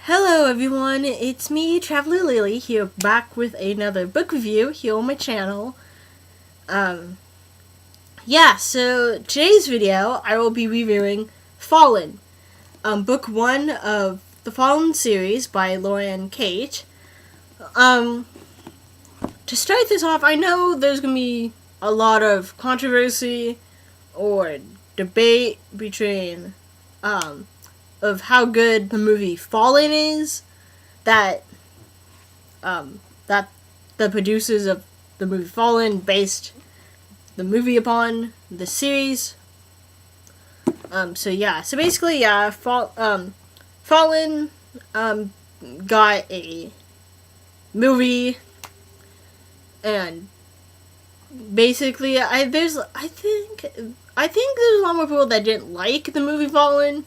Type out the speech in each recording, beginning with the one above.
Hello everyone, it's me, Traveler Lily, here back with another book review here on my channel. So today's video I will be reviewing Fallen, book 1 of the Fallen series by Lauren Kate. To start this off, I know there's gonna be a lot of controversy or debate between, of how good the movie Fallen is, that the producers of the movie Fallen based the movie upon the series. So basically, Fallen got a movie, and basically, I think there's a lot more people that didn't like the movie Fallen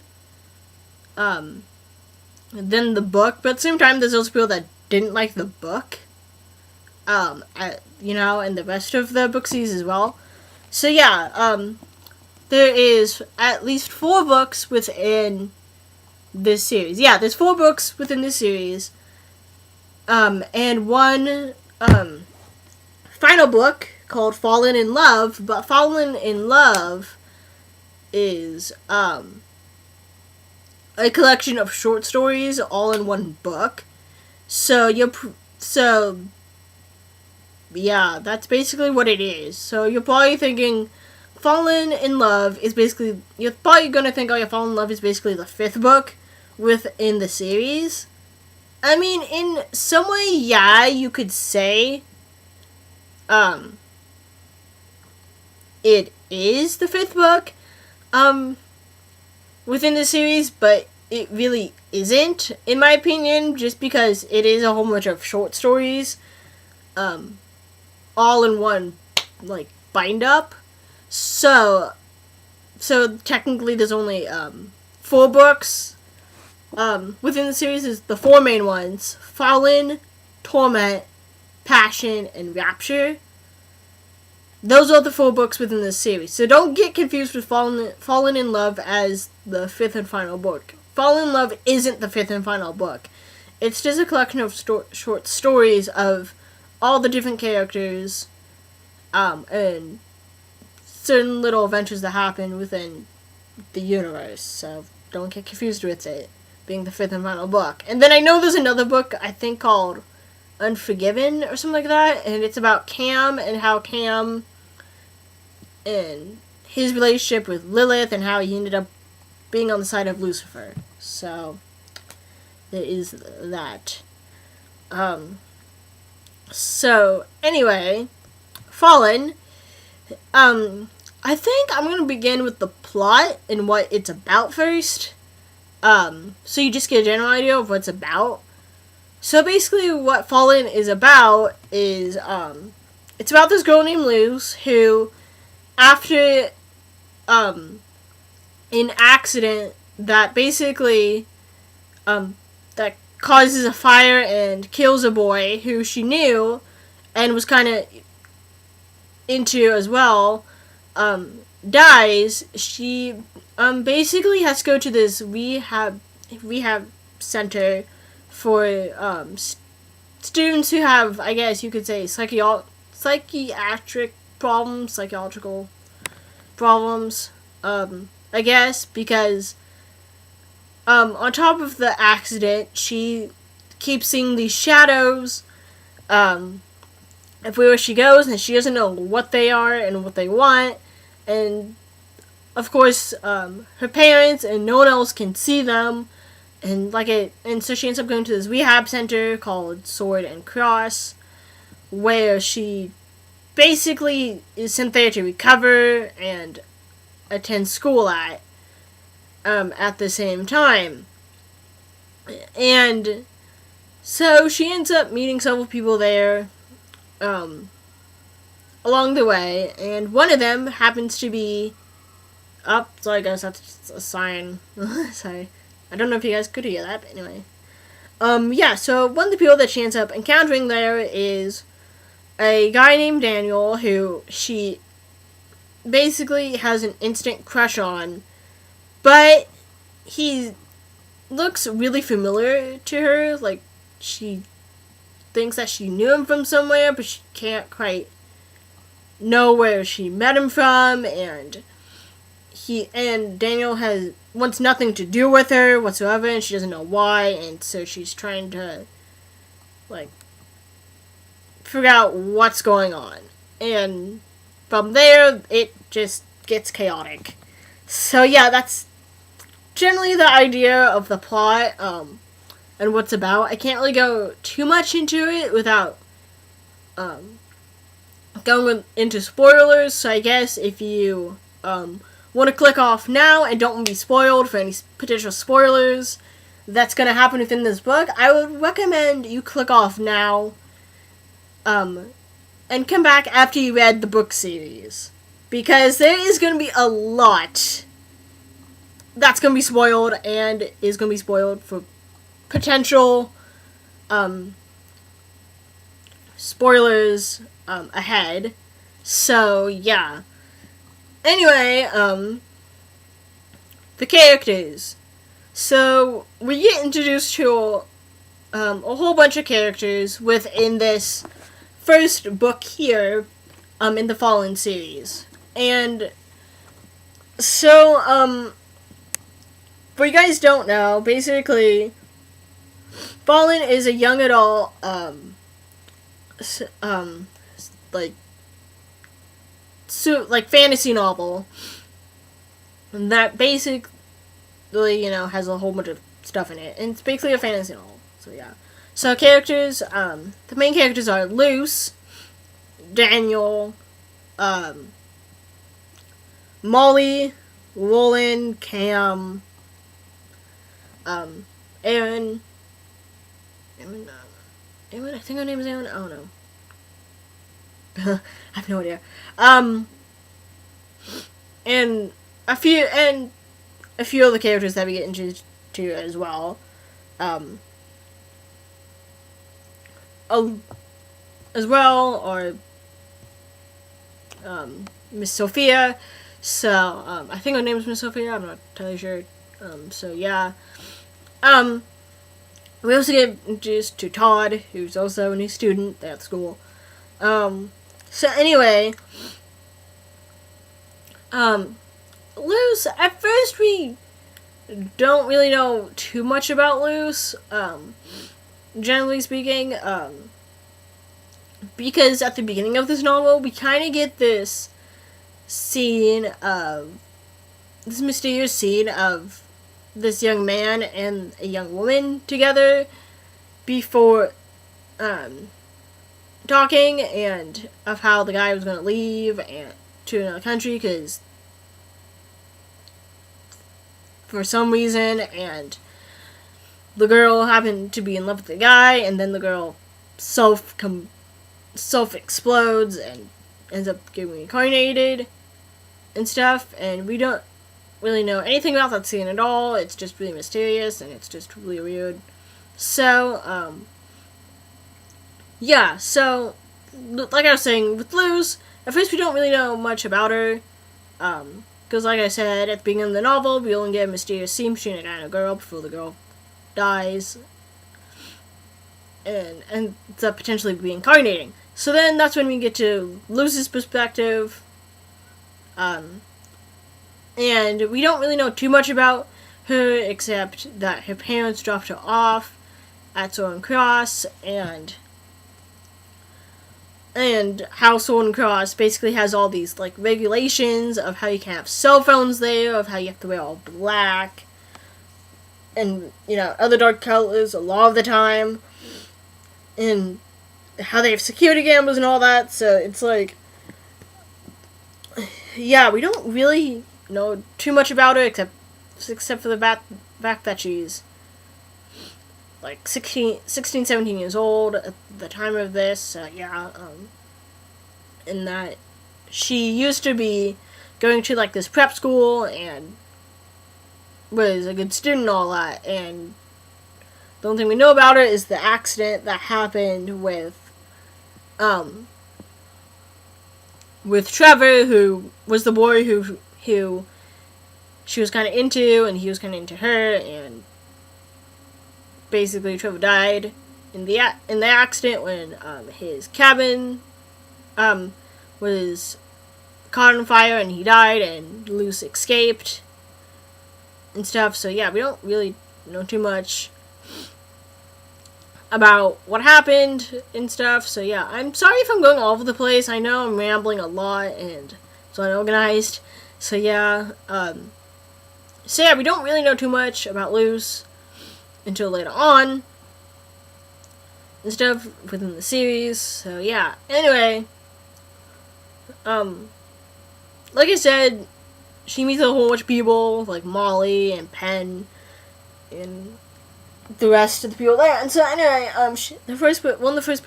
than the book, but at the same time, there's also people that didn't like the book, and the rest of the book series as well. So there is at least 4 books within this series. Yeah, there's 4 books within this series, and one final book called Fallen in Love. But Fallen in Love is a collection of short stories all in one book. So that's basically what it is. So you're probably thinking Fallen in Love is basically, you're probably gonna think, oh yeah, Fallen in Love is basically the 5th book within the series. I mean, in some way, yeah, you could say it is the 5th book within the series, but it really isn't, in my opinion, just because it is a whole bunch of short stories all in one, like, bind up. So technically there's only 4 books within the series. Is the 4 main ones: Fallen, Torment, Passion, and Rapture. Those are the 4 books within the series. So don't get confused with Fallen in Love as the 5th and final book. Fallen in Love isn't the 5th and final book. It's just a collection of short stories of all the different characters, and certain little adventures that happen within the universe. So don't get confused with it being the 5th and final book. And then I know there's another book, I think, called Unforgiven or something like that, and it's about Cam and how Cam and his relationship with Lilith and how he ended up being on the side of Lucifer. So there is that. So anyway, Fallen. I think I'm gonna begin with the plot and what it's about first. So you just get a general idea of what it's about. So basically, what Fallen is about is it's about this girl named Luz who, after an accident that basically that causes a fire and kills a boy who she knew and was kind of into as well, dies. She basically has to go to this rehab center for students who have, I guess you could say, psychiatrical problems, I guess, because on top of the accident, she keeps seeing these shadows everywhere she goes, and she doesn't know what they are and what they want. And of course, her parents and no one else can see them. And so she ends up going to this rehab center called Sword and Cross, where she basically is sent there to recover and attend school at the same time. And so she ends up meeting several people there along the way, and one of them happens to be so I guess that's a sign. Sorry, I don't know if you guys could hear that, but anyway. So one of the people that she ends up encountering there is a guy named Daniel, who she basically has an instant crush on, but he's looks really familiar to her. Like, she thinks that she knew him from somewhere, but she can't quite know where she met him from, and Daniel wants nothing to do with her whatsoever, and she doesn't know why, and so she's trying to, like, figure out what's going on. And from there, it just gets chaotic. So yeah, that's generally the idea of the plot, and what's about. I can't really go too much into it without going into spoilers, so I guess if you want to click off now and don't want to be spoiled for any potential spoilers that's going to happen within this book, I would recommend you click off now and come back after you read the book series, because there is going to be a lot that's going to be spoiled and is going to be spoiled for potential spoilers ahead. So yeah. Anyway, the characters. So we get introduced to a whole bunch of characters within this first book here, in the Fallen series. And so, for you guys don't know, basically, Fallen is a young adult, like fantasy novel that basically, has a whole bunch of stuff in it, and it's basically a fantasy novel. So yeah. So characters, the main characters are Luce, Daniel, Molly, Roland, Cam, Aaron, I think her name is Aaron. I don't know. I have no idea. And a few other characters that we get introduced to as well. Or Miss Sophia. So I think her name is Miss Sophia. I'm not entirely sure. So yeah. We also get introduced to Todd, who's also a new student at school. So anyway, Luce, at first we don't really know too much about Luce, generally speaking, because at the beginning of this novel, we kind of get this mysterious scene of this young man and a young woman together before, talking, and of how the guy was going to leave and to another country because for some reason, and the girl happened to be in love with the guy, and then the girl self explodes and ends up getting reincarnated and stuff, and we don't really know anything about that scene at all. It's just really mysterious, and it's just really weird. So, yeah, so, like I was saying, with Luce, at first we don't really know much about her, because like I said, at the beginning of the novel, we only get a mysterious scene between a guy and a girl before the girl dies, and ends up potentially reincarnating. So then that's when we get to Luce's perspective, and we don't really know too much about her, except that her parents dropped her off at Southern Cross, and how Southern Cross basically has all these, like, regulations of how you can have cell phones there, of how you have to wear all black, and, other dark colors a lot of the time, and how they have security cameras and all that, so it's like, yeah, we don't really know too much about her, except for the fact that she's like 16, 17 years old at the time of this, and that she used to be going to, like, this prep school, and was a good student and all that, and the only thing we know about her is the accident that happened with Trevor, who was the boy who she was kind of into, and he was kind of into her, and basically Trevor died in the accident when his cabin was caught on fire and he died, and Luce escaped and stuff. So yeah, we don't really know too much about what happened and stuff. So yeah, I'm sorry if I'm going all over the place. I know I'm rambling a lot and it's unorganized. So yeah, we don't really know too much about Luce until later on and stuff within the series. So yeah, anyway, like I said, she meets a whole bunch of people, like Molly and Penn and the rest of the people there. And so anyway, one of the first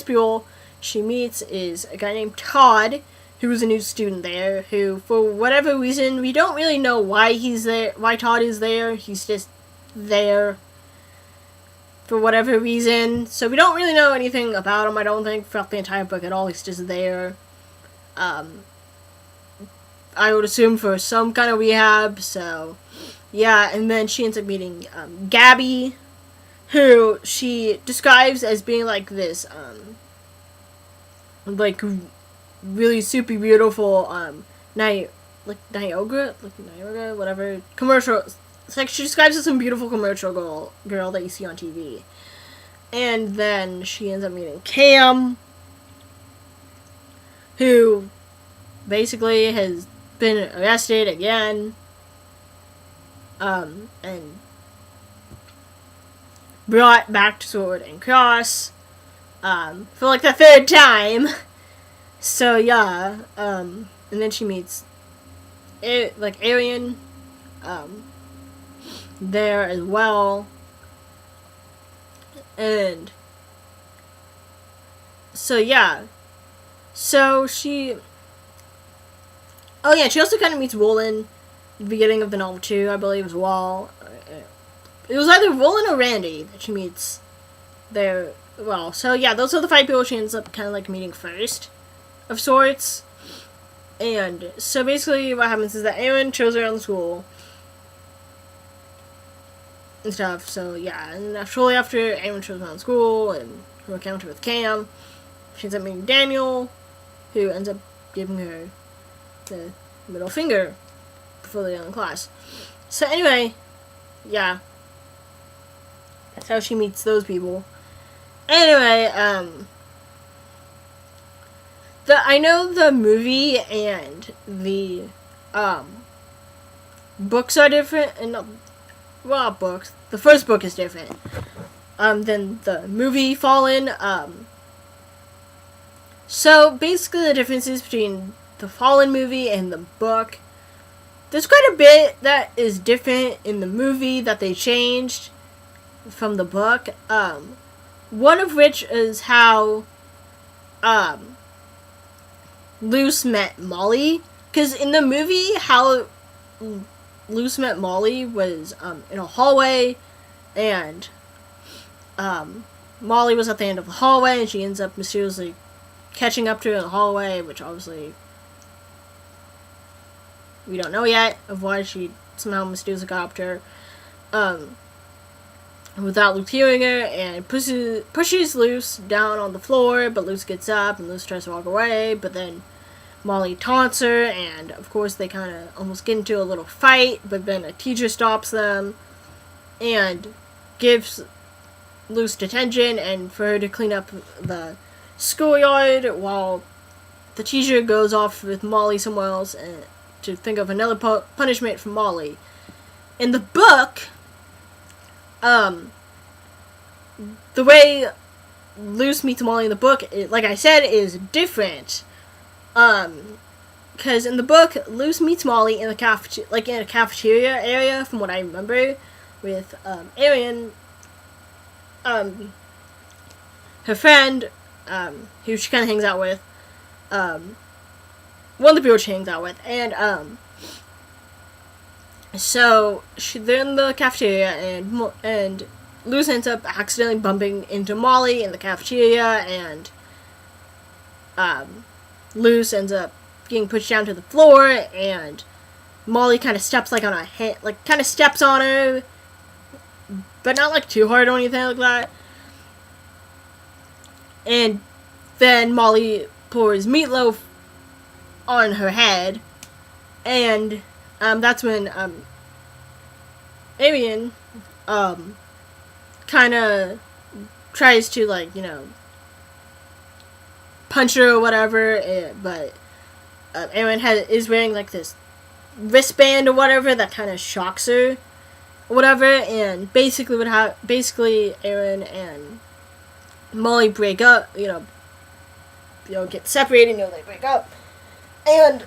people she meets is a guy named Todd, who is a new student there, who, for whatever reason, we don't really know why he's there, why Todd is there. He's just there for whatever reason. So we don't really know anything about him, I don't think, throughout the entire book at all. He's just there. I would assume for some kind of rehab, so yeah. And then she ends up meeting Gabby, who she describes as being like this, like really super beautiful, Niagara, whatever, commercial. It's like she describes as some beautiful commercial girl that you see on TV. And then she ends up meeting Cam, who basically has been arrested again, and brought back to Sword and Cross, for like the third time. So yeah, and then she meets Arian, there as well, and so yeah, so she also kind of meets Roland at the beginning of the novel too, I believe, as well. It was either Roland or Randy that she meets there. Well, so yeah, those are the 5 people she ends up kind of like meeting first, of sorts. And so basically what happens is that Aaron shows her around the school and stuff. So yeah, and shortly after Aaron shows her around school and her encounter with Cam, she ends up meeting Daniel, who ends up giving her the middle finger before they go in class. So anyway, yeah, that's how she meets those people. Anyway, I know the movie and the books are different, and books. The first book is different than the movie Fallen. So basically, the differences between the Fallen movie and the book, there's quite a bit that is different in the movie that they changed from the book. One of which is how Luce met Molly. Because in the movie, how Luce met Molly was in a hallway, and Molly was at the end of the hallway, and she ends up mysteriously catching up to her in the hallway, which obviously we don't know yet of why she somehow mysteriously got up to her. Without Luce hearing her, and pushes Luce down on the floor, but Luce gets up, and Luce tries to walk away, but then Molly taunts her, and of course they kind of almost get into a little fight, but then a teacher stops them, and gives Luce detention, and for her to clean up the schoolyard, while the teacher goes off with Molly somewhere else, and to think of another punishment for Molly. In the book, the way Luce meets Molly in the book, like I said, is different. Because in the book, Luce meets Molly in a cafeteria area, from what I remember, with Arian, her friend, who she kind of hangs out with, one of the people she hangs out with, and so they're in the cafeteria, and Luce ends up accidentally bumping into Molly in the cafeteria, and Luce ends up getting pushed down to the floor, and Molly kind of steps on her, steps on her, but not like too hard or anything like that. And then Molly pours meatloaf on her head, and that's when Arian kind of tries to, like, punch her or whatever, but Aaron is wearing like this wristband or whatever that kind of shocks her or whatever, and basically Aaron and Molly break up, get separated, they break up, and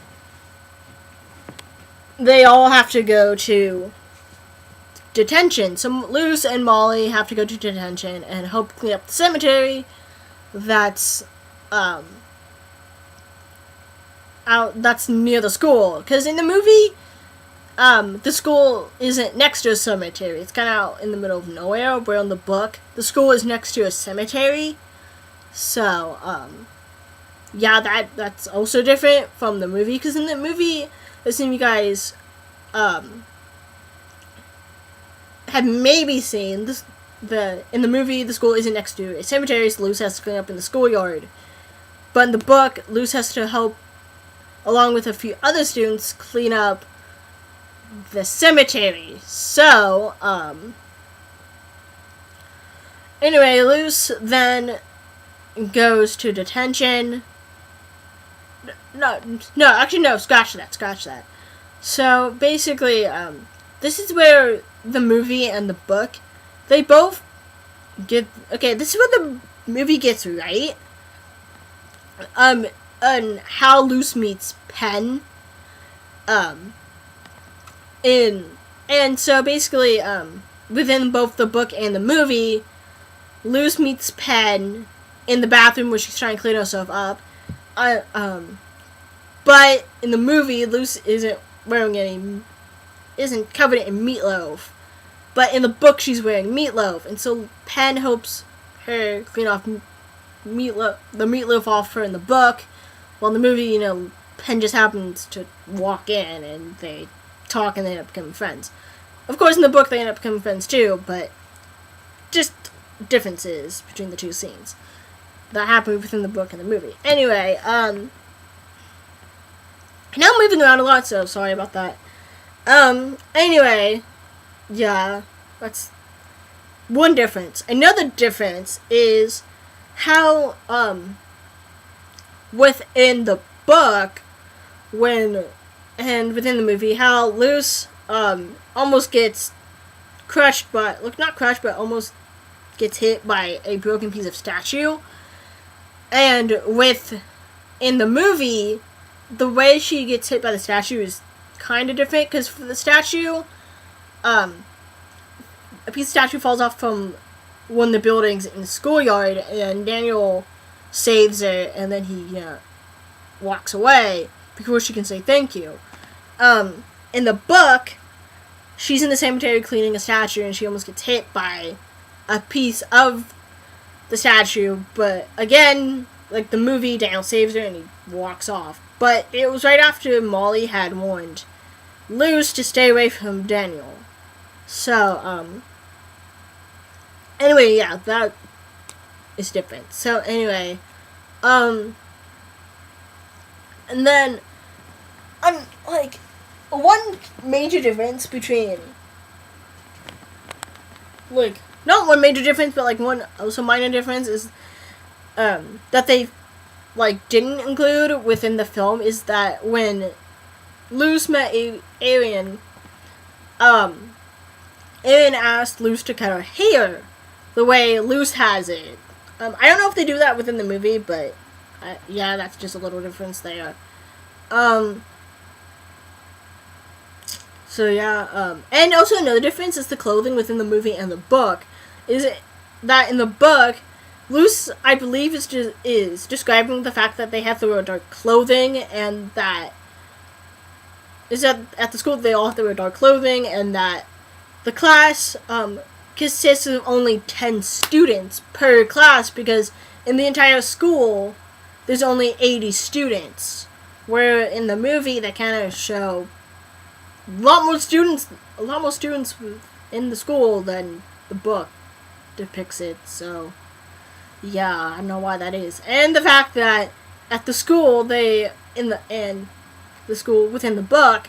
they all have to go to detention. So Luce and Molly have to go to detention and help clean up the cemetery that's that's near the school. Because in the movie, the school isn't next to a cemetery. It's kind of out in the middle of nowhere, where in the book, the school is next to a cemetery. So, yeah, that's also different from the movie. Because in the movie, I assume you guys have maybe seen this. In the movie, the school isn't next to a cemetery, so Luce has to clean up in the schoolyard. But in the book, Luce has to help, along with a few other students, clean up the cemetery. So, anyway, Luce then goes to detention. No, scratch that. So, basically, this is where the movie and the book, they both get, okay, this is what the movie gets right. And how Luce meets Penn. And so basically, within both the book and the movie, Luce meets Penn in the bathroom where she's trying to clean herself up. But in the movie, Luce isn't covered in meatloaf. But in the book, she's wearing meatloaf, and so Penn helps her clean off the meatloaf off her in the book. Well, in the movie, Penn just happens to walk in, and they talk, and they end up becoming friends. Of course, in the book, they end up becoming friends too, but just differences between the two scenes that happen within the book and the movie. Anyway, now I'm moving around a lot, so sorry about that. Anyway, yeah, that's one difference. Another difference is how, within the book, within the movie, how Luce, almost gets almost gets hit by a broken piece of statue. And in the movie, the way she gets hit by the statue is kind of different, because for the statue, a piece of statue falls off from one of the buildings in the schoolyard, and Daniel saves her, and then he, walks away before she can say thank you. In the book, she's in the cemetery cleaning a statue, and she almost gets hit by a piece of the statue, but again, like the movie, Daniel saves her, and he walks off. But it was right after Molly had warned Luce to stay away from Daniel. So, anyway, yeah, that is different. So, anyway, and then, like, one major difference between, like, not one major difference, but, like, one also minor difference is, that they, like, didn't include within the film is that when Luce met Arian, Arian asked Luce to cut her hair the way Luce has it. I don't know if they do that within the movie, but yeah, that's just a little difference there. So yeah, and also another difference is the clothing within the movie and the book. Is it that in the book, Luce, I believe, is describing the fact that they have to wear dark clothing, and that is that at the school they all have to wear dark clothing, and that the class consists of only 10 students per class, because in the entire school there's only 80 students, where in the movie they kind of show a lot more students in the school than the book depicts it. So yeah, I don't know why that is. And the fact that at the school the school within the book,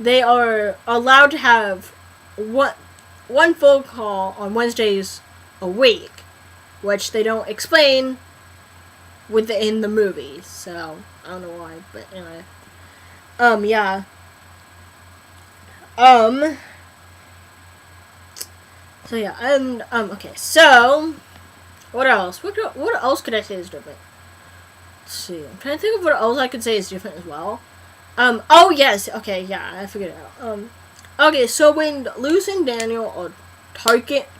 they are allowed to have one phone call on Wednesdays a week, which they don't explain within the movie. So I don't know why, but anyway. Yeah. So yeah, and okay. So what else? What else could I say is different? Let's see. I'm trying to think of what else I could say is different as well. Oh yes. Okay. Yeah, I figured it out. Okay. So when Luz and Daniel are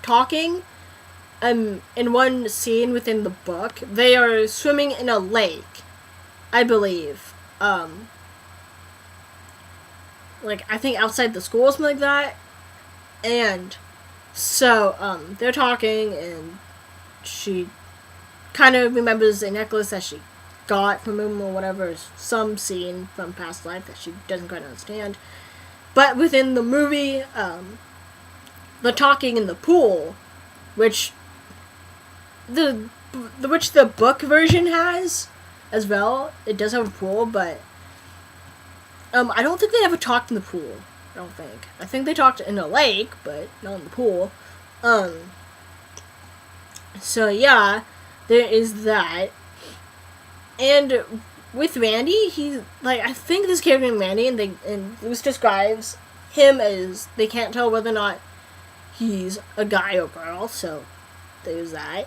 talking, in one scene within the book, they are swimming in a lake, I believe. Like I think outside the school or something like that, and so they're talking, and she kind of remembers a necklace that she got from him or whatever, some scene from past life that she doesn't quite understand. But within the movie, the talking in the pool, which the book version has as well, it does have a pool, but I don't think they ever talked in the pool. I don't think. I think they talked in a lake, but not in the pool. So yeah, there is that. And with Randy, he's like, I think this character named Randy, and Luz describes him as they can't tell whether or not he's a guy or girl. So there's that.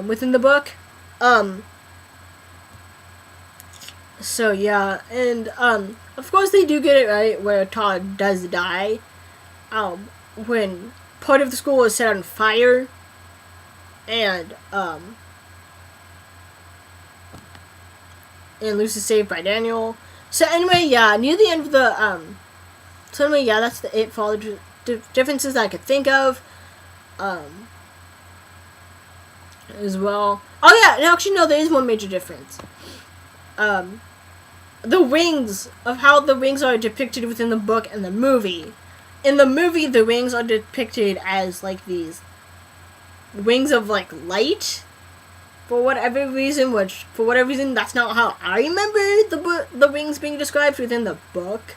Within the book, so yeah, and of course they do get it right where Todd does die. When part of the school is set on fire, and Luz is saved by Daniel. So anyway, yeah, near the end of the so anyway, yeah, that's it for all the differences that I could think of. As well. Oh yeah, and actually no, there is one major difference. The wings, of how the wings are depicted within the book and the movie. In the movie, the wings are depicted as like these wings of like light, for whatever reason. That's not how I remember the wings being described within the book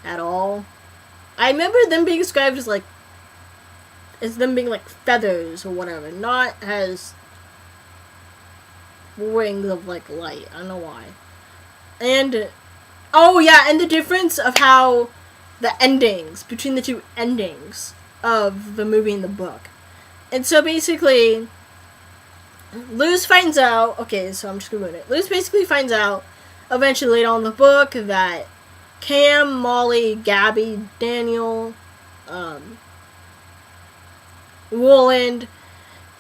at all. I remember them being described as them being like feathers or whatever, not as wings of like light. I don't know why. And oh yeah, and the difference of how the endings between the two endings of the movie and the book. And so basically, Luz finds out. Okay, so I'm just gonna ruin it. Luz basically finds out eventually later on in the book that Cam, Molly, Gabby, Daniel, Roland,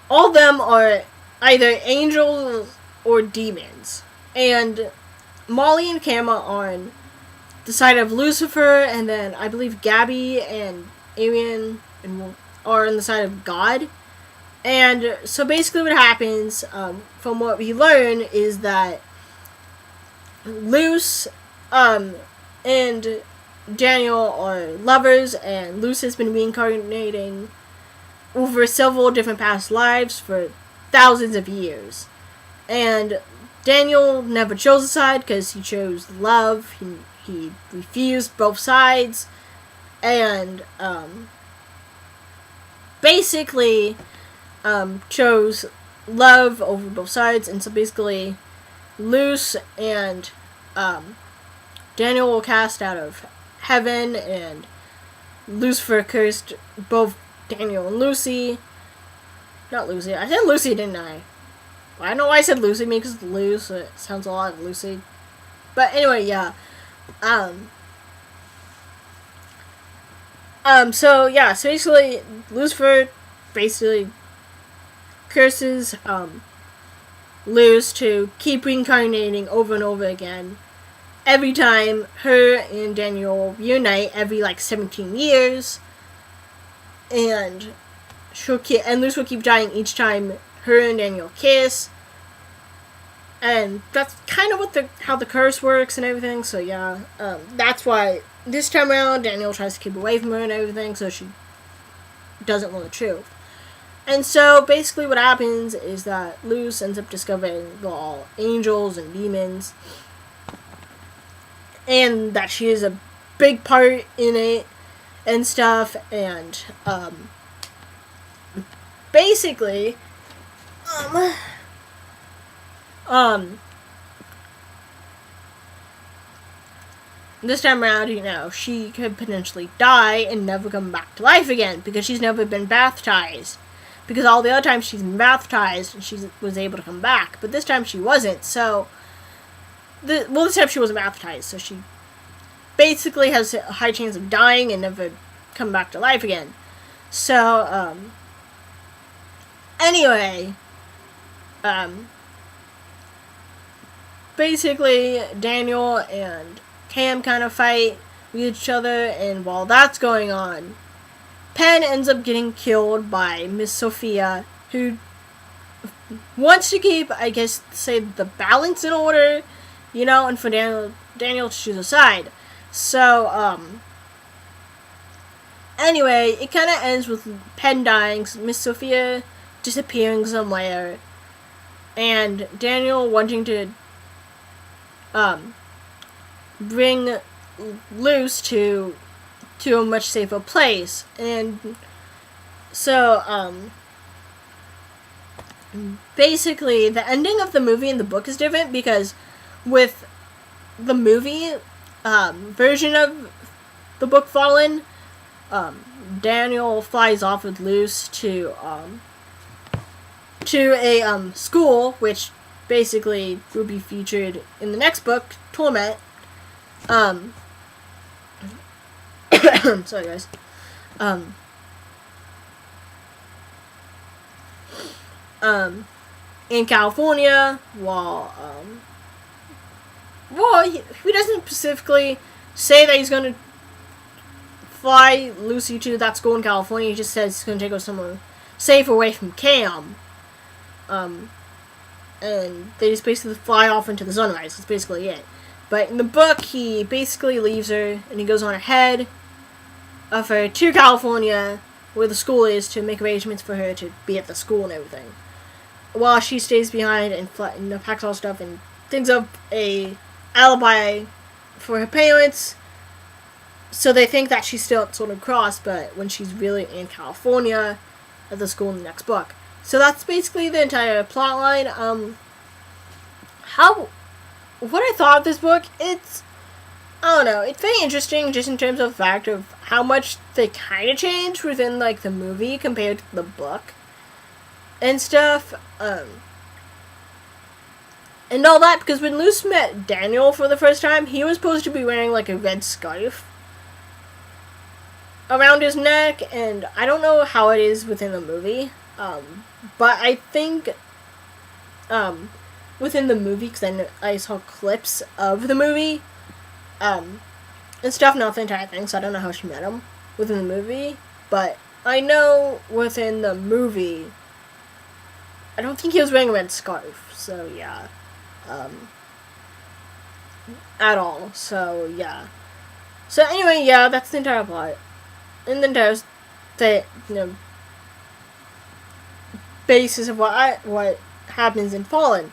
all of them are either angels or demons. And Molly and Cam are on the side of Lucifer, and then I believe Gabby and Arian are on the side of God. And so basically what happens, from what we learn, is that Luz and Daniel are lovers, and Luz has been reincarnating over several different past lives for thousands of years. And Daniel never chose a side because he chose love. He refused both sides, and basically chose love over both sides. And so basically, Luz and Daniel were cast out of heaven, and Lucifer cursed both Daniel and Lucy. Not Lucy. I said Lucy, didn't I? I know why I said Lucy, because Luz, it sounds a lot like Lucy. But anyway, yeah. So basically, Lucifer basically curses, Luz to keep reincarnating over and over again. Every time her and Daniel reunite every, 17 years. And Luz will keep dying each time her and Daniel kiss. And that's kind of how the curse works and everything. So yeah, that's why this time around Daniel tries to keep away from her and everything, so she doesn't know the truth. And so basically what happens is that Luce ends up discovering all angels and demons, and that she is a big part in it and stuff, and basically this time around, she could potentially die and never come back to life again because she's never been baptized. Because all the other times she's been baptized, she was able to come back. But this time she wasn't, so... this time she wasn't baptized, so she basically has a high chance of dying and never come back to life again. So, anyway... basically, Daniel and Cam kind of fight with each other, and while that's going on, Penn ends up getting killed by Miss Sophia, who wants to keep, I guess, the balance in order, and for Daniel to choose a side. So, anyway, it kind of ends with Penn dying, Miss Sophia disappearing somewhere, and Daniel wanting to, bring Luce to a much safer place. And so, basically, the ending of the movie and the book is different because with the movie version of the book Fallen, Daniel flies off with Luce to a school, which basically will be featured in the next book, Torment. Sorry, guys. In California, while he doesn't specifically say that he's gonna fly Lucy to that school in California. He just says he's gonna take her somewhere safe away from Cam. And they just basically fly off into the sunrise. That's basically it. But in the book, he basically leaves her, and he goes on ahead of her to California, where the school is, to make arrangements for her to be at the school and everything. While she stays behind and packs all stuff and thinks of a alibi for her parents, so they think that she's still at Southern Cross, but when she's really in California at the school in the next book. So that's basically the entire plot line. What I thought of this book, it's very interesting just in terms of the fact of how much they kind of changed within, the movie compared to the book and stuff, and all that, because when Luce met Daniel for the first time, he was supposed to be wearing, a red scarf around his neck, and I don't know how it is within the movie, but I think, within the movie, because I saw clips of the movie, and stuff, not the entire thing, so I don't know how she met him within the movie, but I know within the movie, I don't think he was wearing a red scarf, so yeah, at all, so yeah. So anyway, yeah, that's the entire plot, and the entire, basis of what happens in Fallen.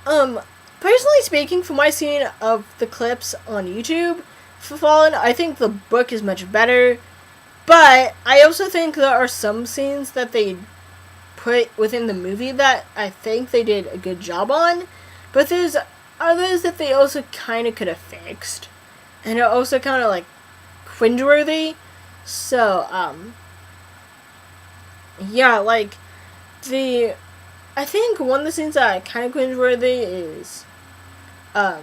Personally speaking, from my seeing of the clips on YouTube for Fallen, I think the book is much better, but I also think there are some scenes that they put within the movie that I think they did a good job on, but there's others that they also kind of could have fixed, and are also kind of, cringeworthy, so, yeah, I think one of the scenes that kind of cringeworthy is, of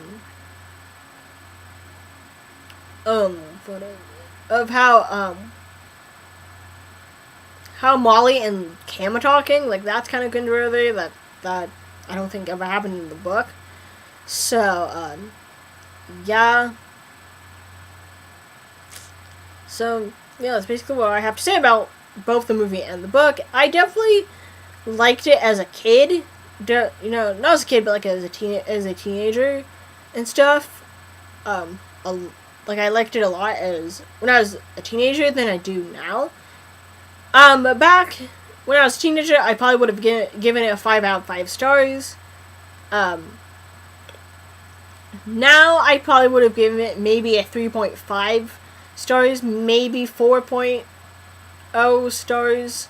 how Molly and Cam are talking, that's kind of cringeworthy, that I don't think ever happened in the book, so, yeah, so, yeah, that's basically what I have to say about both the movie and the book. I definitely liked it as a kid, not as a kid, but as a teenager and stuff. I liked it a lot when I was a teenager than I do now. Back when I was a teenager, I probably would have given it a 5 out of 5 stars. Now I probably would have given it maybe a 3.5 stars, maybe 4.0 stars,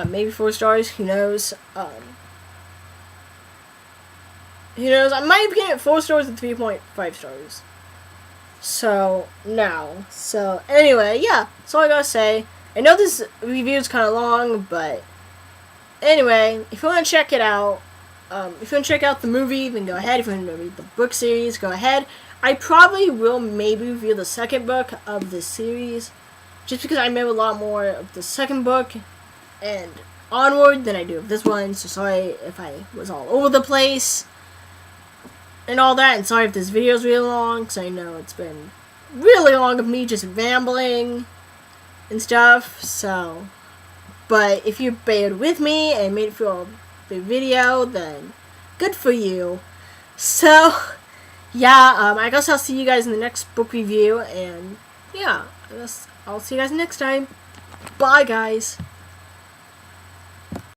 maybe 4 stars. Who knows? Who knows? I might have given it 4 stars and 3.5 stars. So now, anyway, yeah. That's all I gotta say. I know this review is kind of long, but anyway, if you want to check it out. If you want to check out the movie, then go ahead. If you want to read the book series, go ahead. I probably will maybe review the second book of this series, just because I remember a lot more of the second book and onward than I do of this one. So sorry if I was all over the place and all that, and sorry if this video is really long, because I know it's been really long of me just rambling and stuff. So, but if you bared with me and made it feel the video, then good for you. So yeah, I guess I'll see you guys in the next book review, and yeah, I guess I'll see you guys next time. Bye guys.